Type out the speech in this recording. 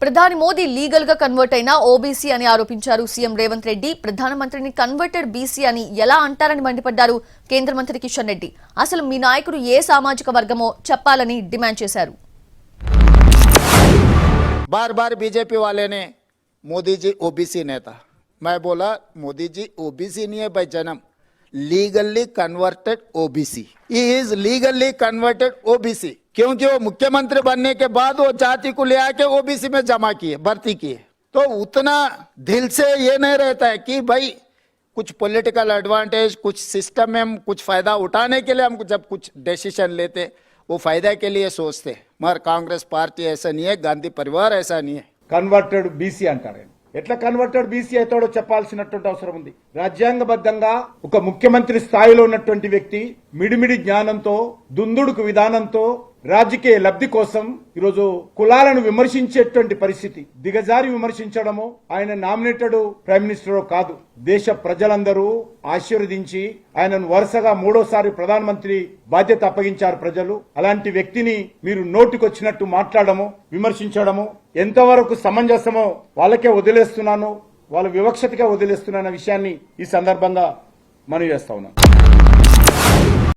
ప్రధాని మోదీ లీగల్ గా కన్వర్ట్ అయిన ఓబీసీ అని ఆరోపించారు సీఎం రేవంత్ రెడ్డి. ప్రధానమంత్రిని కన్వర్టెడ్ బీసీ అని ఎలా అంటారని మండిపడ్డారు కేంద్ర మంత్రి కిషన్ రెడ్డి. అసలు మీ నాయకుడు ఏ సామాజిక వర్గమో చెప్పాలని డిమాండ్ చేశారు. बार बार बीजेपी वाले ने मोदी जी ओबीसी नेता, मैं बोला मोदी जी ओबीसी नहीं है भाई, जन्म legally converted OBC, he is legally converted OBC, क्योंकि वो मुख्यमंत्री बनने के बाद वो जाति को ले आके ओबीसी में जमा किए, भर्ती किए। तो उतना दिल से ये नहीं रहता है कि भाई कुछ पॉलिटिकल एडवांटेज, कुछ सिस्टम में हम कुछ फायदा उठाने के लिए हम जब कुछ डिसीजन लेते वो फायदा के लिए सोचते, मगर कांग्रेस पार्टी ऐसा नहीं है, गांधी परिवार ऐसा नहीं है. కన్వర్టెడ్ బీసీ అంటారు. ఎట్లా కన్వర్టెడ్ బీసీ అవుతాడో చెప్పాల్సినటువంటి అవసరం ఉంది. రాజ్యాంగబద్ధంగా ఒక ముఖ్యమంత్రి స్థాయిలో ఉన్నటువంటి వ్యక్తి మిడిమిడి జ్ఞానంతో, దుందుడుకు విధానంతో రాజకీయ లబ్ధి కోసం ఈరోజు కులాలను విమర్శించేటువంటి పరిస్థితి, దిగజారి విమర్శించడము, ఆయన నామినేటెడ్ ప్రైమ్ మినిస్టర్ కాదు, దేశ ప్రజలందరూ ఆశీర్వదించి ఆయనను వరుసగా 3వ ప్రధానమంత్రి బాధ్యత అప్పగించారు ప్రజలు. అలాంటి వ్యక్తిని మీరు నోటికొచ్చినట్టు మాట్లాడము, విమర్శించడము ఎంతవరకు సమంజసమో వాళ్ళకే వదిలేస్తున్నాను, వాళ్ళ వివక్షతగా వదిలేస్తున్న విషయాన్ని ఈ సందర్భంగా మనవి చేస్తా ఉన్నాను.